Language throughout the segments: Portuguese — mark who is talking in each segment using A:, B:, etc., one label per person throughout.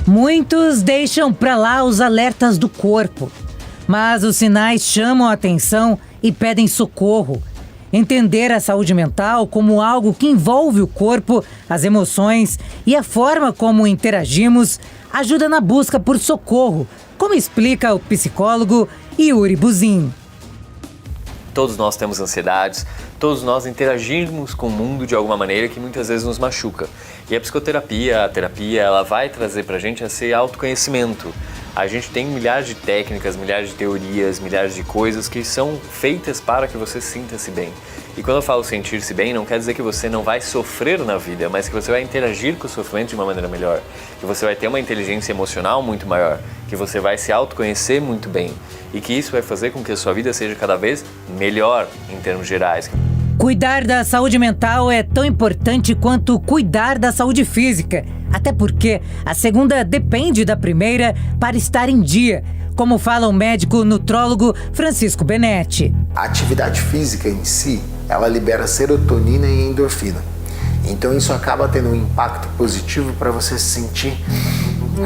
A: Muitos deixam para lá os alertas do corpo, mas os sinais chamam a atenção e pedem socorro. Entender a saúde mental como algo que envolve o corpo, as emoções e a forma como interagimos ajuda na busca por socorro, como explica o psicólogo Yuri Buzin.
B: Todos nós temos ansiedades, todos nós interagimos com o mundo de alguma maneira que muitas vezes nos machuca. E a psicoterapia, a terapia, ela vai trazer pra gente esse autoconhecimento. A gente tem milhares de técnicas, milhares de teorias, milhares de coisas que são feitas para que você sinta-se bem. E quando eu falo sentir-se bem, não quer dizer que você não vai sofrer na vida, mas que você vai interagir com o sofrimento de uma maneira melhor, que você vai ter uma inteligência emocional muito maior, que você vai se autoconhecer muito bem e que isso vai fazer com que a sua vida seja cada vez melhor em termos gerais.
A: Cuidar da saúde mental é tão importante quanto cuidar da saúde física, até porque a segunda depende da primeira para estar em dia, como fala o médico nutrólogo Francisco Benetti.
C: A atividade física em si, ela libera serotonina e endorfina. Então isso acaba tendo um impacto positivo para você se sentir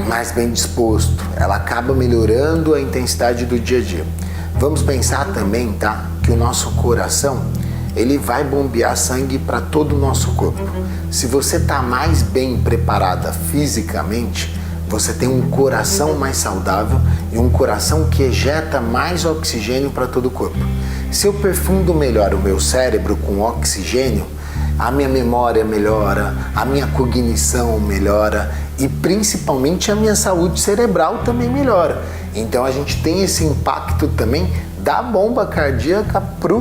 C: mais bem disposto. Ela acaba melhorando a intensidade do dia a dia. Vamos pensar também, tá, que o nosso coração, ele vai bombear sangue para todo o nosso corpo. Se você está mais bem preparada fisicamente, você tem um coração mais saudável e um coração que ejeta mais oxigênio para todo o corpo. Se eu perfundo melhor o meu cérebro com oxigênio, a minha memória melhora, a minha cognição melhora e principalmente a minha saúde cerebral também melhora. Então a gente tem esse impacto também da bomba cardíaca para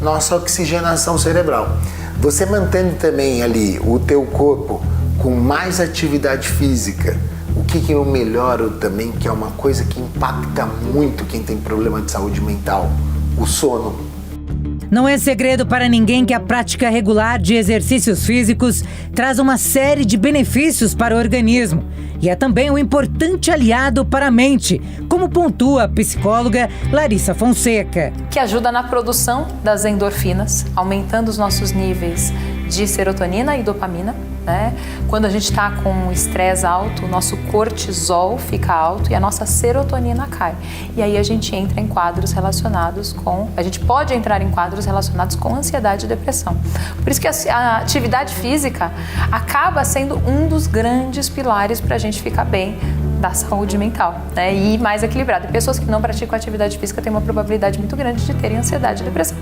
C: nossa oxigenação cerebral. Você mantendo também ali o teu corpo com mais atividade física, o que eu melhoro também, que é uma coisa que impacta muito quem tem problema de saúde mental, o sono.
A: Não é segredo para ninguém que a prática regular de exercícios físicos traz uma série de benefícios para o organismo e é também um importante aliado para a mente, como pontua a psicóloga Larissa Fonseca.
D: Que ajuda na produção das endorfinas, aumentando os nossos níveis de serotonina e dopamina, né? Quando a gente está com estresse alto, o nosso cortisol fica alto e a nossa serotonina cai. E aí a gente entra em quadros relacionados com... A gente pode entrar em quadros relacionados com ansiedade e depressão. Por isso que a atividade física acaba sendo um dos grandes pilares para a gente ficar bem da saúde mental, né? E mais equilibrada. Pessoas que não praticam atividade física têm uma probabilidade muito grande de terem ansiedade e depressão.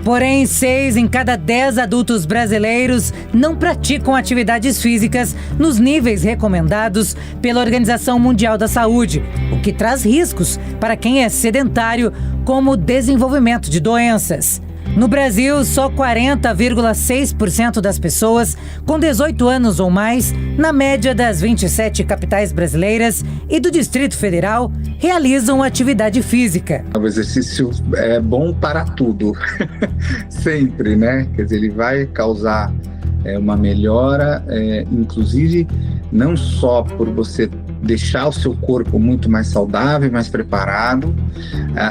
A: Porém, 6 em cada 10 adultos brasileiros não praticam atividades físicas nos níveis recomendados pela Organização Mundial da Saúde, o que traz riscos para quem é sedentário, como o desenvolvimento de doenças. No Brasil, só 40,6% das pessoas com 18 anos ou mais, na média das 27 capitais brasileiras e do Distrito Federal, realizam atividade física.
E: O exercício é bom para tudo, sempre, né? Quer dizer, ele vai causar uma melhora, inclusive não só por você deixar o seu corpo muito mais saudável, mais preparado,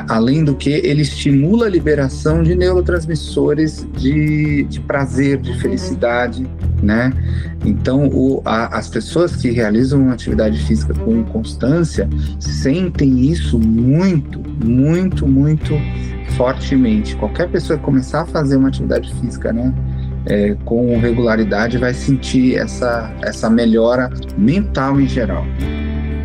E: além do que ele estimula a liberação de neurotransmissores de prazer, de felicidade, né? Então, as pessoas que realizam atividade física com constância sentem isso muito, muito, muito fortemente. Qualquer pessoa que começar a fazer uma atividade física, né, com regularidade, vai sentir essa melhora mental em geral.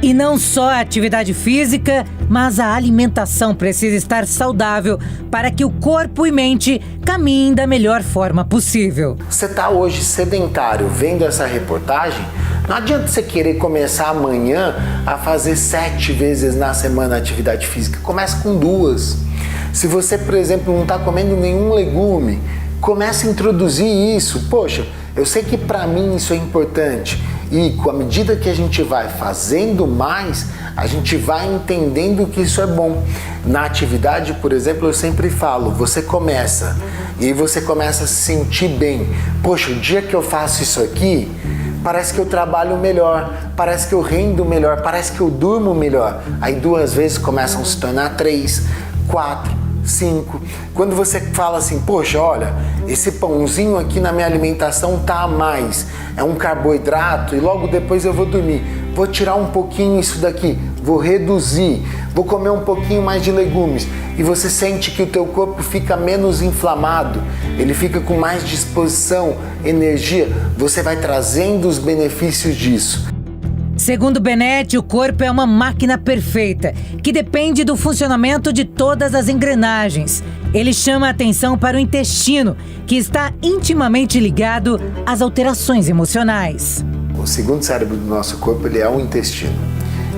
A: E não só a atividade física, mas a alimentação precisa estar saudável para que o corpo e mente caminhem da melhor forma possível.
C: Você está hoje sedentário vendo essa reportagem? Não adianta você querer começar amanhã a fazer 7 vezes na semana atividade física. Começa com 2. Se você, por exemplo, não está comendo nenhum legume, comece a introduzir isso. Poxa, eu sei que para mim isso é importante. E com a medida que a gente vai fazendo mais, a gente vai entendendo que isso é bom. Na atividade, por exemplo, eu sempre falo, você começa e aí você começa a se sentir bem. Poxa, o dia que eu faço isso aqui, parece que eu trabalho melhor, parece que eu rendo melhor, parece que eu durmo melhor. Aí 2 vezes começam a se tornar 3, 4, 5. Quando você fala assim, poxa, olha, esse pãozinho aqui na minha alimentação tá a mais, é um carboidrato e logo depois eu vou dormir. vou tirar um pouquinho isso daqui, vou reduzir, vou comer um pouquinho mais de legumes, e você sente que o teu corpo fica menos inflamado, ele fica com mais disposição, energia, você vai trazendo os benefícios disso.
A: Segundo Benetti, o corpo é uma máquina perfeita, que depende do funcionamento de todas as engrenagens. Ele chama a atenção para o intestino, que está intimamente ligado às alterações emocionais.
C: O segundo cérebro do nosso corpo, ele é o intestino.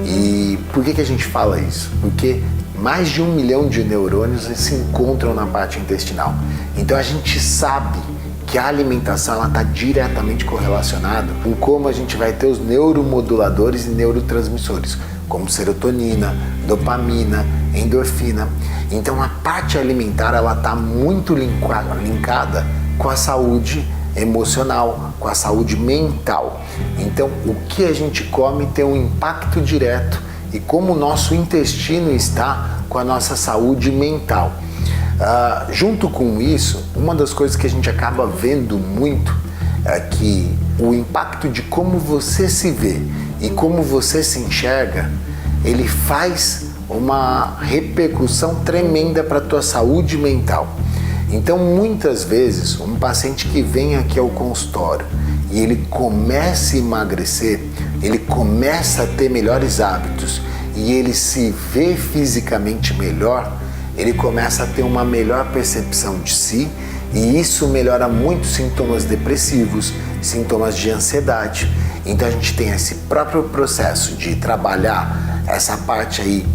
C: E por que a gente fala isso? Porque mais de 1 milhão de neurônios se encontram na parte intestinal. Então a gente sabe que a alimentação está diretamente correlacionada com como a gente vai ter os neuromoduladores e neurotransmissores, como serotonina, dopamina, endorfina. Então a parte alimentar está muito linkada com a saúde emocional, com a saúde mental. Então o que a gente come tem um impacto direto e como o nosso intestino está com a nossa saúde mental. Junto com isso, uma das coisas que a gente acaba vendo muito é que o impacto de como você se vê e como você se enxerga, ele faz uma repercussão tremenda para a tua saúde mental. Então, muitas vezes, um paciente que vem aqui ao consultório e ele começa a emagrecer, ele começa a ter melhores hábitos e ele se vê fisicamente melhor, ele começa a ter uma melhor percepção de si e isso melhora muito sintomas depressivos, sintomas de ansiedade. Então a gente tem esse próprio processo de trabalhar essa parte aí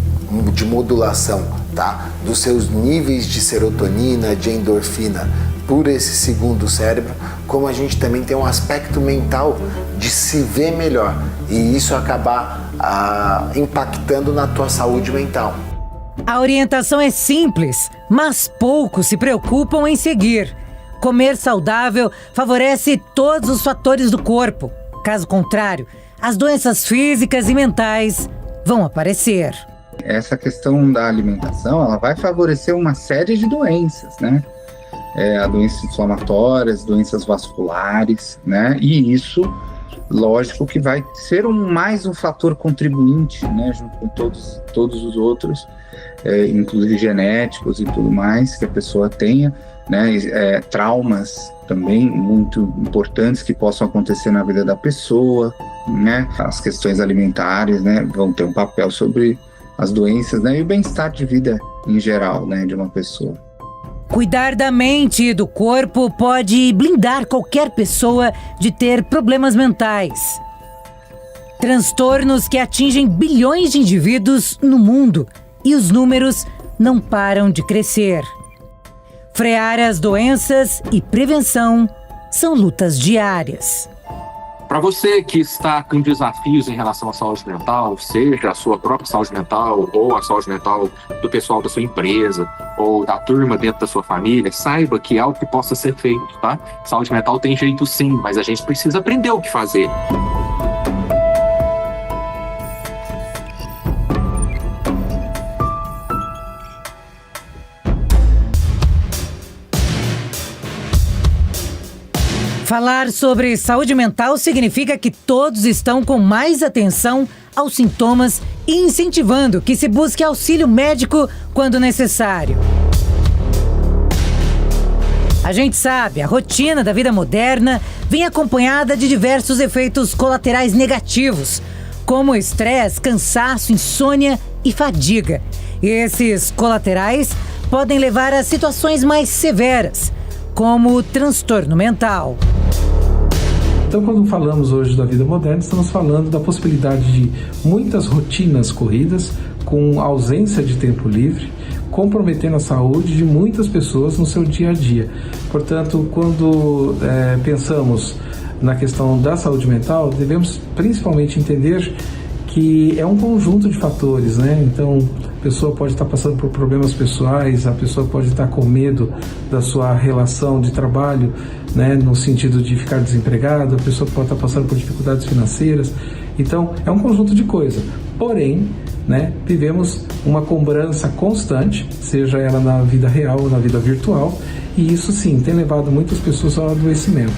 C: de modulação, tá? Dos seus níveis de serotonina, de endorfina por esse segundo cérebro, como a gente também tem um aspecto mental de se ver melhor e isso acabar impactando na tua saúde mental.
A: A orientação é simples, mas poucos se preocupam em seguir. Comer saudável favorece todos os fatores do corpo. Caso contrário, as doenças físicas e mentais vão aparecer.
E: Essa questão da alimentação, ela vai favorecer uma série de doenças, né? Doenças inflamatórias, doenças vasculares, né? E isso, lógico que vai ser mais um fator contribuinte, né? Junto com todos os outros, inclusive genéticos e tudo mais que a pessoa tenha, né? Traumas também muito importantes que possam acontecer na vida da pessoa, né? As questões alimentares, né? Vão ter um papel sobre as doenças, né? E o bem-estar de vida em geral, né? De uma pessoa.
A: Cuidar da mente e do corpo pode blindar qualquer pessoa de ter problemas mentais. Transtornos que atingem bilhões de indivíduos no mundo e os números não param de crescer. Frear as doenças e prevenção são lutas diárias.
F: Para você que está com desafios em relação à saúde mental, seja a sua própria saúde mental ou a saúde mental do pessoal da sua empresa ou da turma dentro da sua família, saiba que é algo que possa ser feito, tá? Saúde mental tem jeito sim, mas a gente precisa aprender o que fazer.
A: Falar sobre saúde mental significa que todos estão com mais atenção aos sintomas e incentivando que se busque auxílio médico quando necessário. A gente sabe, a rotina da vida moderna vem acompanhada de diversos efeitos colaterais negativos, como estresse, cansaço, insônia e fadiga. E esses colaterais podem levar a situações mais severas, como o transtorno mental.
G: Então, quando falamos hoje da vida moderna, estamos falando da possibilidade de muitas rotinas corridas, com ausência de tempo livre, comprometendo a saúde de muitas pessoas no seu dia a dia. Portanto, quando pensamos na questão da saúde mental, devemos principalmente entender que é um conjunto de fatores, né? Então, a pessoa pode estar passando por problemas pessoais, a pessoa pode estar com medo da sua relação de trabalho, né? No sentido de ficar desempregado, a pessoa pode estar passando por dificuldades financeiras. Então, é um conjunto de coisas. Porém, né, vivemos uma cobrança constante, seja ela na vida real ou na vida virtual, e isso sim tem levado muitas pessoas ao adoecimento.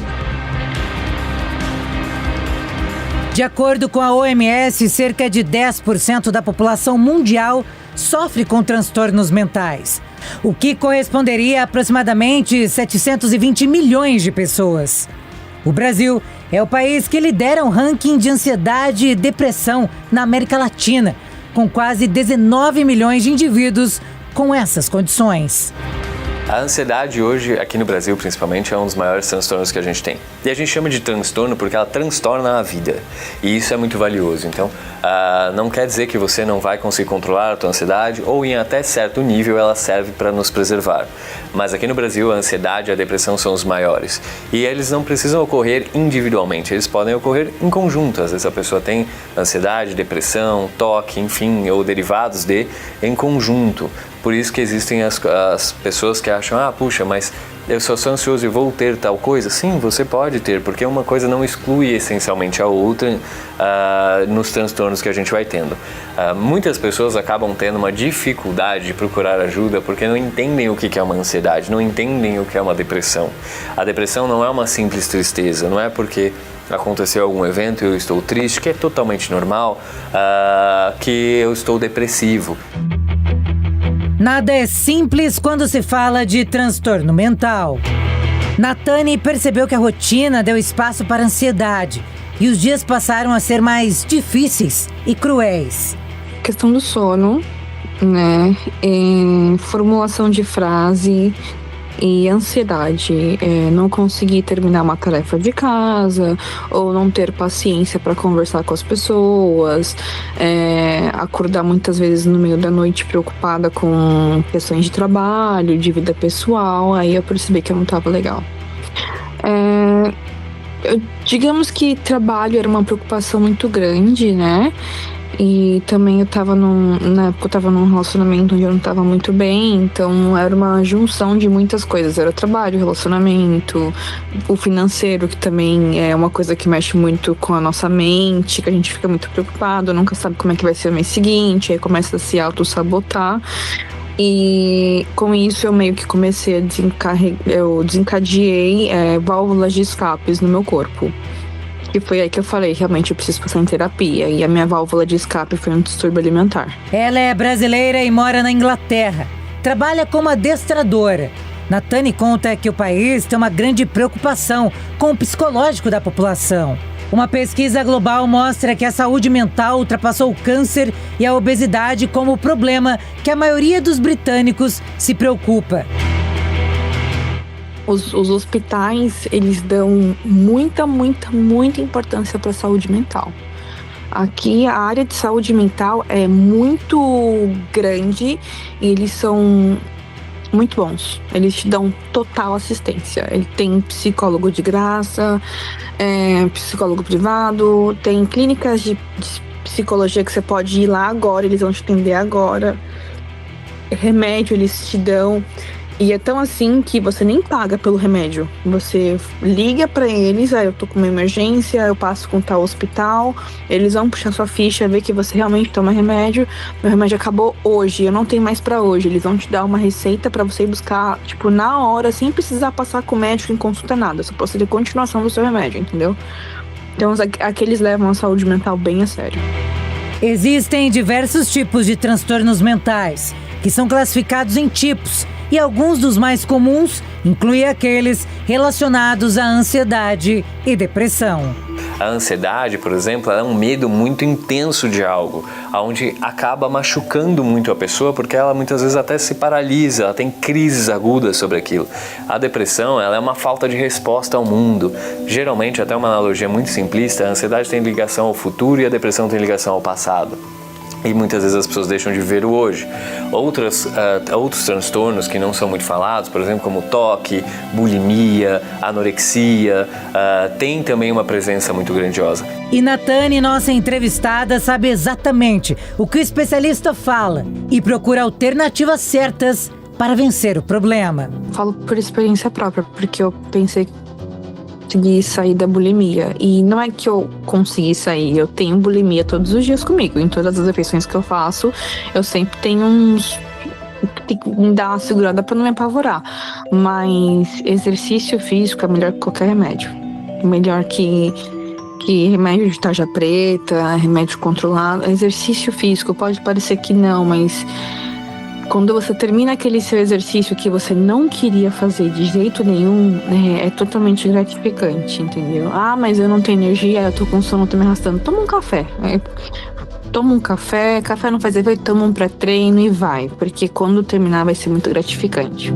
A: De acordo com a OMS, cerca de 10% da população mundial sofre com transtornos mentais, o que corresponderia a aproximadamente 720 milhões de pessoas. O Brasil é o país que lidera o ranking de ansiedade e depressão na América Latina, com quase 19 milhões de indivíduos com essas condições.
B: A ansiedade hoje, aqui no Brasil principalmente, é um dos maiores transtornos que a gente tem. E a gente chama de transtorno porque ela transtorna a vida. E isso é muito valioso. Então, não quer dizer que você não vai conseguir controlar a tua ansiedade, ou em até certo nível ela serve para nos preservar. Mas aqui no Brasil, a ansiedade e a depressão são os maiores. E eles não precisam ocorrer individualmente, eles podem ocorrer em conjunto. Às vezes a pessoa tem ansiedade, depressão, toque, enfim, ou derivados em conjunto. Por isso que existem as pessoas que acham, puxa, mas eu só sou ansioso e vou ter tal coisa. Sim, você pode ter, porque uma coisa não exclui essencialmente a outra nos transtornos que a gente vai tendo. Muitas pessoas acabam tendo uma dificuldade de procurar ajuda porque não entendem o que é uma ansiedade, não entendem o que é uma depressão. A depressão não é uma simples tristeza, não é porque aconteceu algum evento e eu estou triste, que é totalmente normal, que eu estou depressivo.
A: Nada é simples quando se fala de transtorno mental. Natane percebeu que a rotina deu espaço para a ansiedade e os dias passaram a ser mais difíceis e cruéis.
H: Questão do sono, né? Formulação de frase e ansiedade. Não conseguir terminar uma tarefa de casa ou não ter paciência para conversar com as pessoas. Acordar muitas vezes no meio da noite preocupada com questões de trabalho, de vida pessoal. Aí eu percebi que eu não estava legal. Digamos que trabalho era uma preocupação muito grande, né? E também na época eu tava num relacionamento onde eu não tava muito bem, então era uma junção de muitas coisas. Era trabalho, relacionamento, o financeiro, que também é uma coisa que mexe muito com a nossa mente, que a gente fica muito preocupado, nunca sabe como é que vai ser o mês seguinte, aí começa a se auto-sabotar. E com isso eu meio que comecei eu desencadeei válvulas de escapes no meu corpo. E foi aí que eu falei, realmente eu preciso passar em terapia. E a minha válvula de escape foi um distúrbio alimentar.
A: Ela é brasileira e mora na Inglaterra. Trabalha como adestradora. Natane conta que o país tem uma grande preocupação com o psicológico da população. Uma pesquisa global mostra que a saúde mental ultrapassou o câncer e a obesidade como o problema que a maioria dos britânicos se preocupa.
H: Os hospitais, eles dão muita importância para a saúde mental. Aqui, a área de saúde mental é muito grande e eles são muito bons. Eles te dão total assistência. Ele tem psicólogo de graça, psicólogo privado, tem clínicas de psicologia que você pode ir lá agora, eles vão te atender agora. Remédio eles te dão. E é tão assim que você nem paga pelo remédio. Você liga pra eles, eu tô com uma emergência, eu passo com tal hospital, eles vão puxar sua ficha, ver que você realmente toma remédio. Meu remédio acabou hoje, eu não tenho mais pra hoje. Eles vão te dar uma receita pra você ir buscar, na hora, sem precisar passar com o médico em consulta, nada. Só pode ter continuação do seu remédio, entendeu? Então, aqui eles levam a saúde mental bem a sério.
A: Existem diversos tipos de transtornos mentais, que são classificados em tipos, e alguns dos mais comuns incluem aqueles relacionados à ansiedade e depressão.
B: A ansiedade, por exemplo, é um medo muito intenso de algo, onde acaba machucando muito a pessoa, porque ela muitas vezes até se paralisa, ela tem crises agudas sobre aquilo. A depressão, ela é uma falta de resposta ao mundo. Geralmente, até uma analogia muito simplista, a ansiedade tem ligação ao futuro e a depressão tem ligação ao passado. E muitas vezes as pessoas deixam de ver o hoje. Outros transtornos que não são muito falados, por exemplo, como toque, bulimia, anorexia, tem também uma presença muito grandiosa.
A: E Natane, nossa entrevistada, sabe exatamente o que o especialista fala e procura alternativas certas para vencer o problema.
H: Falo por experiência própria, porque eu pensei que consegui sair da bulimia. E não é que eu consegui sair, eu tenho bulimia todos os dias comigo. Em todas as refeições que eu faço, eu sempre tenho tem que me dar uma segurada pra não me apavorar. Mas exercício físico é melhor que qualquer remédio. Melhor que que remédio de tarja preta, remédio controlado, exercício físico, pode parecer que não, mas quando você termina aquele seu exercício que você não queria fazer de jeito nenhum, é totalmente gratificante, entendeu? Ah, mas eu não tenho energia, eu tô com sono, tô me arrastando. Toma um café. Toma um café não faz efeito, toma um pré-treino e vai, porque quando terminar vai ser muito gratificante.